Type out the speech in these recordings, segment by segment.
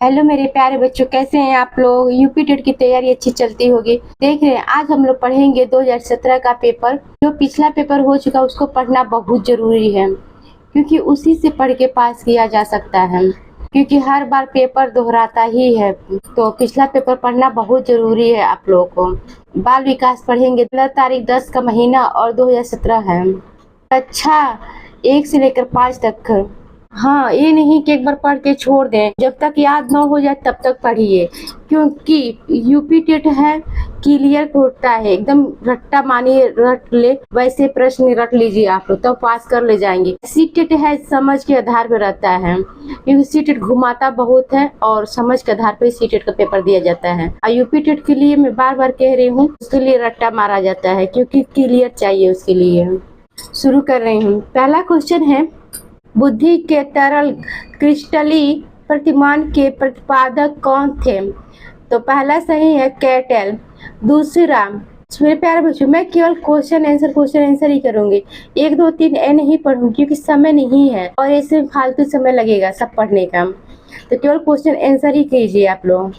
Hello मेरे प्यारे बच्चों, कैसे हैं आप लोग। यूपी टेट की तैयारी अच्छी चलती होगी। देख रहे हैं, आज हम लोग पढ़ेंगे 2017 का पेपर। जो पिछला पेपर हो चुका उसको पढ़ना बहुत जरूरी है, क्योंकि उसी से पढ़ के पास किया जा सकता है। क्योंकि हर बार पेपर दोहराता ही है, तो पिछला पेपर पढ़ना बहुत जरूरी है आप लोगों को। बाल विकास पढ़ेंगे। तारीख 10 का महीना और 2017 है। अच्छा, 1 से लेकर 5 तक। हाँ, ये नहीं कि एक बार पढ़ के छोड़ दें। जब तक याद न हो जाए तब तक पढ़िए, क्योंकि यूपी टेट है, क्लियर होता है एकदम। रट्टा मानिए, रट ले वैसे प्रश्न रट लीजिए आप लोग, तब पास कर ले जाएंगे। सी टेट है, समझ के आधार पर रहता है, क्योंकि सी टेट घुमाता बहुत है और समझ के आधार पर सी टेट का पेपर दिया जाता है। और यूपी टेट के लिए मैं बार बार कह रही हूँ, उसके लिए रट्टा मारा जाता है, क्योंकि क्लियर चाहिए उसके लिए। शुरू कर रही हूँ। पहला क्वेश्चन है, बुद्धि के तरल क्रिस्टली प्रतिमान के प्रतिपादक कौन थे। तो पहला सही है कैटल। दूसरा, मेरे प्यारे बच्चों, मैं केवल क्वेश्चन आंसर ही करूंगी। 1 2 3 ए नहीं पढ़ूंगी, क्योंकि समय नहीं है और ऐसे फालतू समय लगेगा सब पढ़ने का। तो केवल क्वेश्चन आंसर ही कीजिए आप लोग।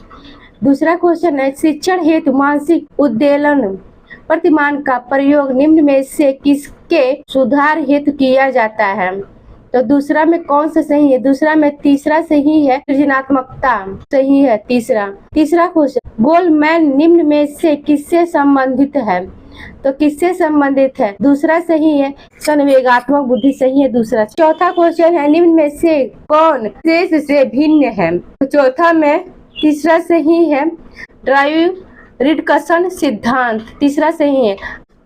दूसरा क्वेश्चन है, शिक्षण हेतु मानसिक उद्वेलन प्रतिमान का प्रयोग निम्न में से किसके सुधार हेतु किया जाता है। तो दूसरा में कौन सा सही है। दूसरा में तीसरा सही है, सृजनात्मकता सही है। तीसरा क्वेश्चन, गोलमैन निम्न में से किससे संबंधित है। तो किससे संबंधित है। दूसरा सही है, संवेगात्मक बुद्धि सही है दूसरा। चौथा क्वेश्चन है, निम्न में से कौन शेष से भिन्न है। तो चौथा में तीसरा सही है, ड्राइव रिडक्शन सिद्धांत तीसरा सही है।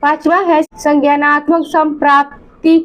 पांचवा है, संज्ञानात्मक संप्राप्ति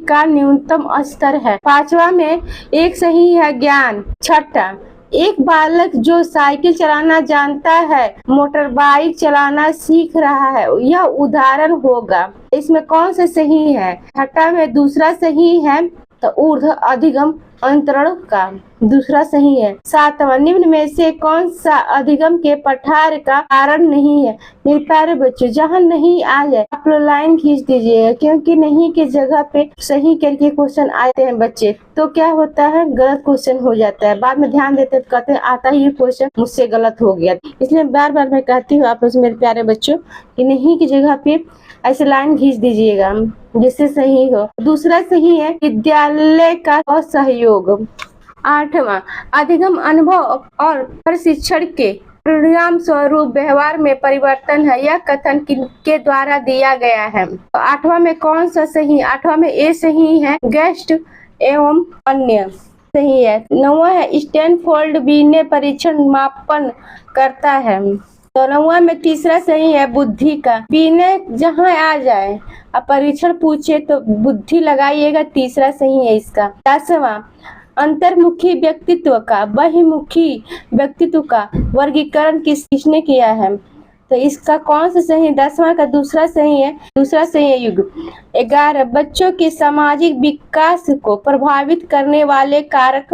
का न्यूनतम स्तर है। पांचवा में एक सही है, ज्ञान। छठा, एक बालक जो साइकिल चलाना जानता है, मोटर बाइक चलाना सीख रहा है, यह उदाहरण होगा। इसमें कौन सा सही है। छठा में दूसरा सही है, तो ऊर्ध्व अधिगम अंतरण का दूसरा सही है। सातवां, निम्न में से कौन सा अधिगम के पठार का कारण नहीं है। मेरे प्यारे बच्चों, जहाँ नहीं आ जाए आप लोग लाइन खींच दीजिएगा, क्योंकि नहीं के जगह पे सही करके क्वेश्चन आते हैं बच्चे, तो क्या होता है, गलत क्वेश्चन हो जाता है। बाद में ध्यान देते तो कहते हैं आता ही क्वेश्चन मुझसे गलत हो गया। इसलिए बार बार मैं कहती हूँ आप मेरे प्यारे बच्चों कि नहीं की जगह पे ऐसे लाइन खींच दीजिएगा जिससे सही हो। दूसरा सही है, विद्यालय का असहयोग। आठवां, अधिगम अनुभव और प्रशिक्षण के परिणाम स्वरूप व्यवहार में परिवर्तन है, यह कथन किनके द्वारा दिया गया है। तो आठवां में कौन सा सही। आठवां में ए सही है, गेस्ट एवं अन्य सही है। नौवां है, स्टैनफोर्ड बीने परीक्षण मापन करता है। तो नौवां में तीसरा सही है, बुद्धि का। बीने जहाँ आ जाए अब परीक्षण पूछे तो बुद्धि लगाइएगा, तीसरा सही है इसका। 10वां, अंतर्मुखी व्यक्तित्व का बहिमुखी व्यक्तित्व का वर्गीकरण किसने किया है। तो इसका कौन सा सही है। 10वां का दूसरा सही है, दूसरा सही है युग। 11, बच्चों के सामाजिक विकास को प्रभावित करने वाले कारक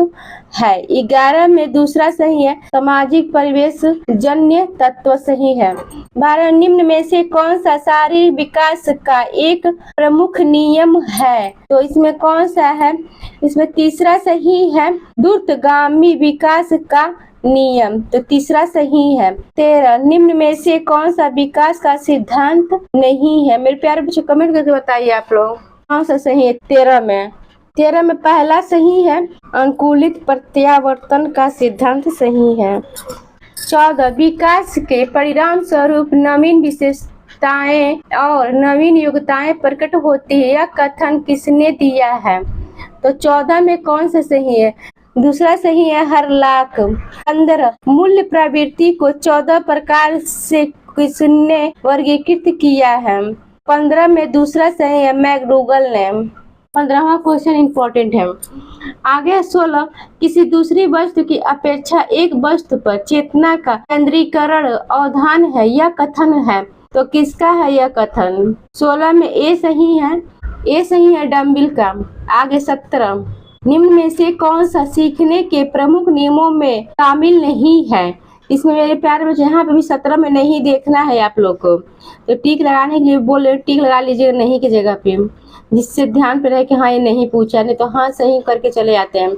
है। 11 में दूसरा सही है, सामाजिक परिवेश जन्य तत्व सही है। 12, निम्न में से कौन सा शारीरिक विकास का एक प्रमुख नियम है। तो इसमें कौन सा है। इसमें तीसरा सही है, द्रुतगामी विकास का नियम, तो तीसरा सही है। 13, निम्न में से कौन सा विकास का सिद्धांत नहीं है। मेरे प्यारे बच्चों कमेंट करके बताइए आप लोग कौन सा सही है। 13 में पहला सही है, अनुकूलित प्रत्यावर्तन का सिद्धांत सही है। 14, विकास के परिणाम स्वरूप नवीन विशेषताएं और नवीन योग्यताएं प्रकट होती है, यह कथन किसने दिया है। तो 14 में कौन सा सही है। दूसरा सही है, हरलाक। 15, मूल्य प्रवृत्ति को 14 प्रकार से किसने वर्गीकृत किया है। 15 में दूसरा सही है, मैकडूगल ने। 15वां क्वेश्चन इंपॉर्टेंट है। आगे 16, किसी दूसरी वस्तु की अपेक्षा एक वस्तु पर चेतना का केंद्रीकरण अवधान है, यह कथन है। तो किसका है यह कथन। 16 में ए सही है, डम्बिल का। आगे 17, निम्न में से कौन सा सीखने के प्रमुख नियमों में शामिल नहीं है। इसमें मेरे प्यारे बच्चे यहाँ पे भी 17 में नहीं देखना है आप लोग को, तो टिक लगाने के लिए बोल रहे, टिक लगा लीजिएगा नहीं की जगह पे, जिससे ध्यान पे रहे कि हाँ ये नहीं पूछा, नहीं तो हाँ सही करके चले आते हैं।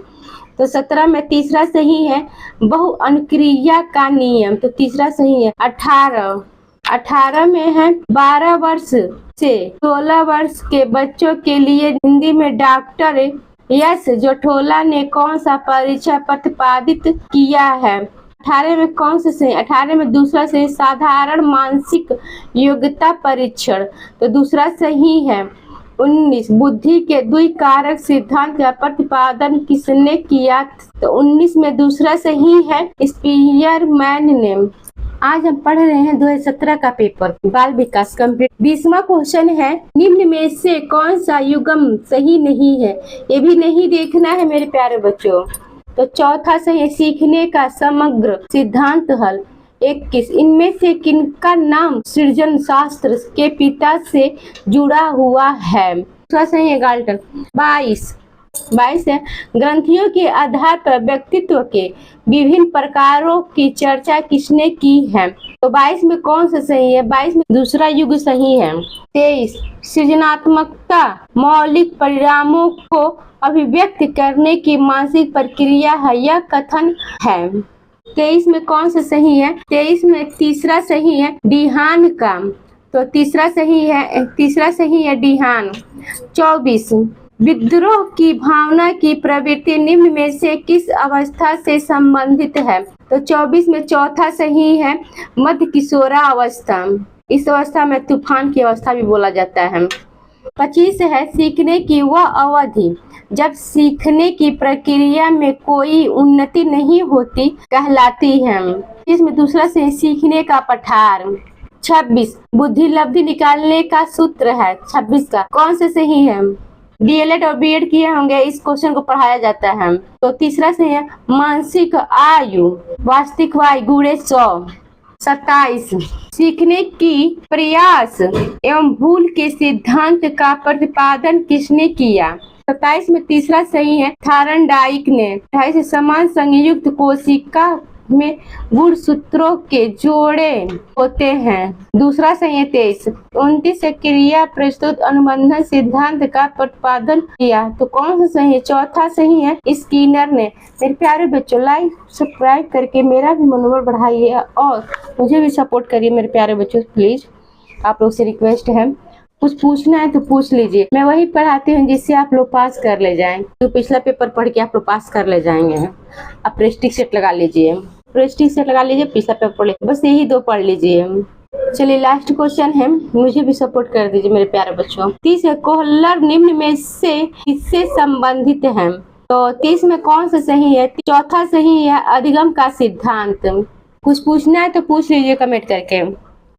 तो 17 में तीसरा सही है बहुअनुक्रिया का नियम, तो तीसरा सही है। 18 में है 12 वर्ष से 16 वर्ष के बच्चों के लिए हिंदी में डॉक्टर यस जोठोला ने कौन सा परीक्षा प्रतिपादित किया है? 18 में कौन सा सही? 18 में दूसरा सही साधारण मानसिक योग्यता परीक्षण, तो दूसरा सही है। 19 बुद्धि के द्विकारक सिद्धांत का प्रतिपादन किसने किया? तो 19 में दूसरा सही है स्पीयरमैन ने। आज हम पढ़ रहे हैं 2017 का पेपर बाल विकास कंप्लीट। 20वां क्वेश्चन है निम्न में से कौन सा युग्म सही नहीं है? ये भी नहीं देखना है मेरे प्यारे बच्चों। तो चौथा सही है सीखने का समग्र सिद्धांत हल। 21 इनमें से किनका नाम सृजन शास्त्र के पिता से जुड़ा हुआ है? दूसरा सही है गाल्टन। 22 है ग्रंथियों के आधार पर व्यक्तित्व के विभिन्न प्रकारों की चर्चा किसने की है? तो 22 में कौन सा सही है? 22 में दूसरा युग सही है। 23 सृजनात्मकता मौलिक परिणामों को अभिव्यक्त करने की मानसिक प्रक्रिया है, यह कथन है। 23 में कौन सा सही है? 23 में तीसरा सही है डिहान का, तो तीसरा सही है डिहान। 24 विद्रोह की भावना की प्रवृत्ति निम्न में से किस अवस्था से संबंधित है? तो 24 में चौथा सही है मध्य किशोरा अवस्था। इस अवस्था में तूफान की अवस्था भी बोला जाता है। 25 है सीखने की वह अवधि जब सीखने की प्रक्रिया में कोई उन्नति नहीं होती कहलाती है। इसमें दूसरा से सीखने का पठार। 26 बुद्धि लब्धि निकालने का सूत्र है 26 का, कौन से सही है? डीएलएड और बीएड किए होंगे, इस क्वेश्चन को पढ़ाया जाता है। तो तीसरा सही है मानसिक आयु वास्तविक आयु गुणे 100। 27 सीखने की प्रयास एवं भूल के सिद्धांत का प्रतिपादन किसने किया? 27 में तीसरा सही है थार्नडाइक ने। 28 समान संयुक्त कोशिका में गुणसूत्रों के जोड़े होते हैं, दूसरा सही है 23। 29 से क्रिया प्रस्तुत अनुबंधन सिद्धांत का प्रतिपादन किया, तो कौन सा सही है? चौथा सही है स्किनर ने। मेरे प्यारे बच्चों लाइक सब्सक्राइब करके मेरा भी मनोबल बढ़ाइए और मुझे भी सपोर्ट करिए मेरे प्यारे बच्चों, प्लीज आप लोग से रिक्वेस्ट है। कुछ पूछना है तो पूछ लीजिए, मैं वही पढ़ाती हूँ जिससे आप लोग पास कर ले जाएं। तो पिछला पेपर पढ़ के आप लोग पास कर ले जाएंगे। आप प्रेस्टिक सेट लगा लीजिए, पिछला पेपर पढ़ लीजिए, बस यही 2 पढ़ लीजिए। चलिए लास्ट क्वेश्चन है, मुझे भी सपोर्ट कर दीजिए मेरे प्यारे बच्चों। 30 है कोहलर निम्न में से किससे संबंधित है? तो 30 में कौन सा सही है? चौथा सही है अधिगम का सिद्धांत। कुछ पूछना है तो पूछ लीजिए कमेंट करके।